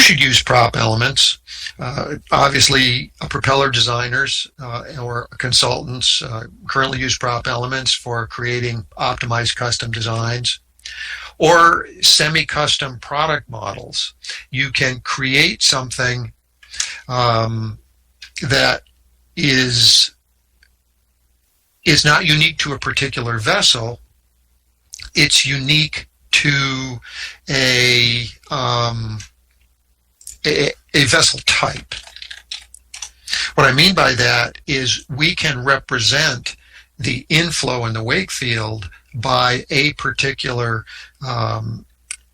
should use prop elements? Obviously, propeller designers or consultants currently use prop elements for creating optimized custom designs, or semi-custom product models. You can create something that is not unique to a particular vessel. It's unique to a vessel type. What I mean by that is we can represent the inflow in the wake field by a particular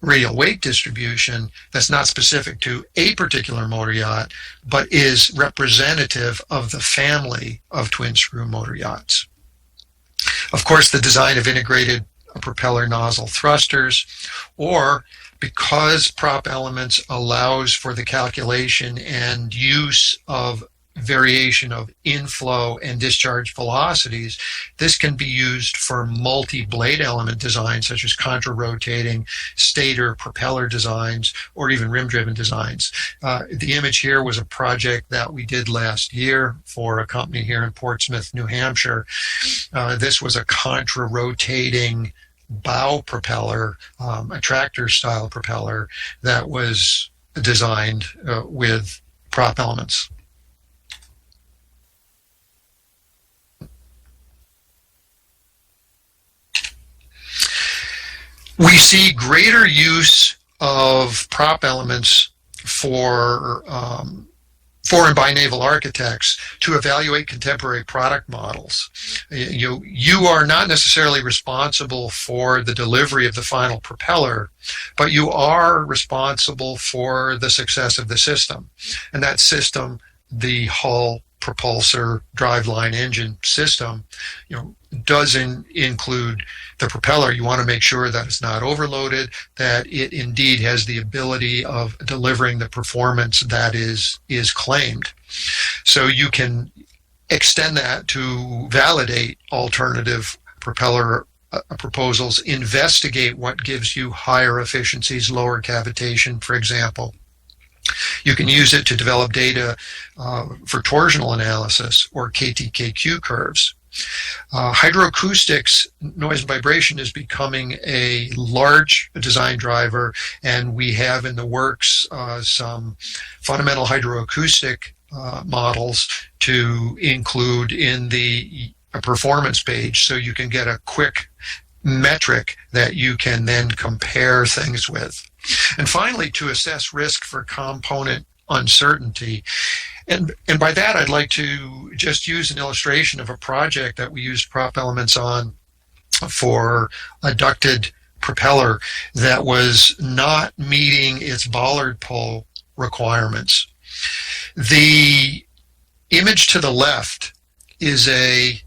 radial wake distribution that's not specific to a particular motor yacht, but is representative of the family of twin screw motor yachts. Of course, the design of integrated propeller nozzle thrusters, or because prop elements allows for the calculation and use of variation of inflow and discharge velocities, this can be used for multi-blade element designs such as contra-rotating stator propeller designs or even rim-driven designs. The image here was a project that we did last year for a company here in Portsmouth, New Hampshire. This was a contra-rotating bow propeller, a tractor style propeller that was designed with prop elements. We see greater use of prop elements for and by naval architects to evaluate contemporary product models. You are not necessarily responsible for the delivery of the final propeller, but you are responsible for the success of the system. And that system, the hull, propulsor, driveline, engine system, does include the propeller. You want to make sure that it's not overloaded, that it indeed has the ability of delivering the performance that is claimed. So you can extend that to validate alternative propeller proposals, investigate what gives you higher efficiencies, lower cavitation, for example. You can use it to develop data for torsional analysis or KTKQ curves. Hydroacoustics, noise and vibration, is becoming a large design driver, and we have in the works some fundamental hydroacoustic models to include in the performance page, so you can get a quick metric that you can then compare things with. And finally, to assess risk for component uncertainty. And by that, I'd like to just use an illustration of a project that we used prop elements on for a ducted propeller that was not meeting its bollard pull requirements. The image to the left is a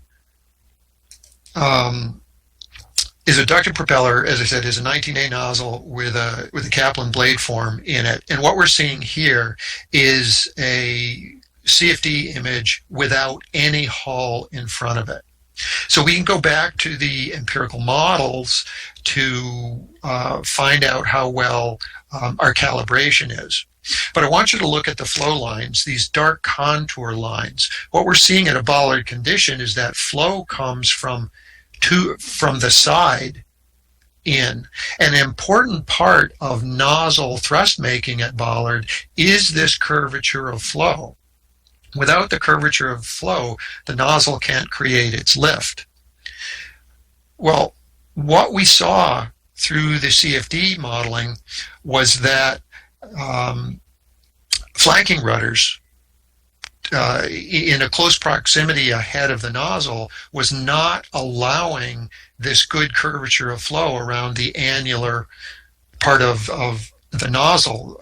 ducted propeller, as I said, is a 19A nozzle with a Kaplan blade form in it. And what we're seeing here is a CFD image without any hull in front of it. So we can go back to the empirical models to find out how well our calibration is. But I want you to look at the flow lines, these dark contour lines. What we're seeing in a bollard condition is that flow comes from the side in. An important part of nozzle thrust making at bollard is this curvature of flow. Without the curvature of flow, the nozzle can't create its lift. Well, what we saw through the CFD modeling was that flanking rudders in a close proximity ahead of the nozzle was not allowing this good curvature of flow around the annular part of the nozzle.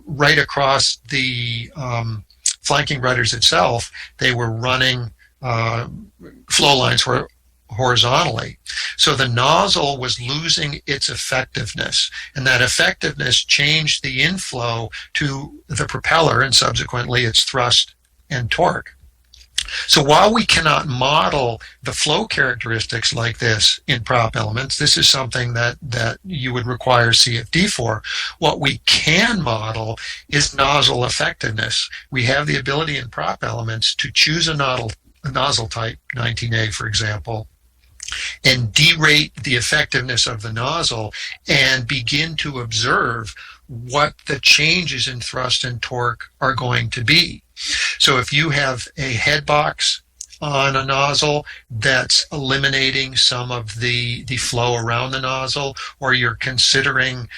Right across the flanking rudders itself, they were running flow lines horizontally. So the nozzle was losing its effectiveness, and that effectiveness changed the inflow to the propeller and subsequently its thrust and torque. So while we cannot model the flow characteristics like this in PropElements, this is something that you would require CFD for. What we can model is nozzle effectiveness. We have the ability in PropElements to choose a nozzle type, 19A for example, and derate the effectiveness of the nozzle and begin to observe what the changes in thrust and torque are going to be. So if you have a head box on a nozzle that's eliminating some of the flow around the nozzle, or you're considering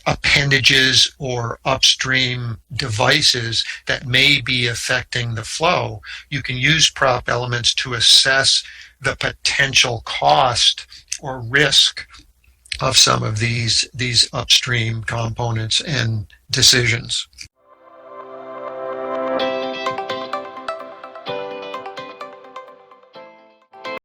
appendages or upstream devices that may be affecting the flow, you can use PropElements to assess the potential cost or risk of some of these upstream components and decisions.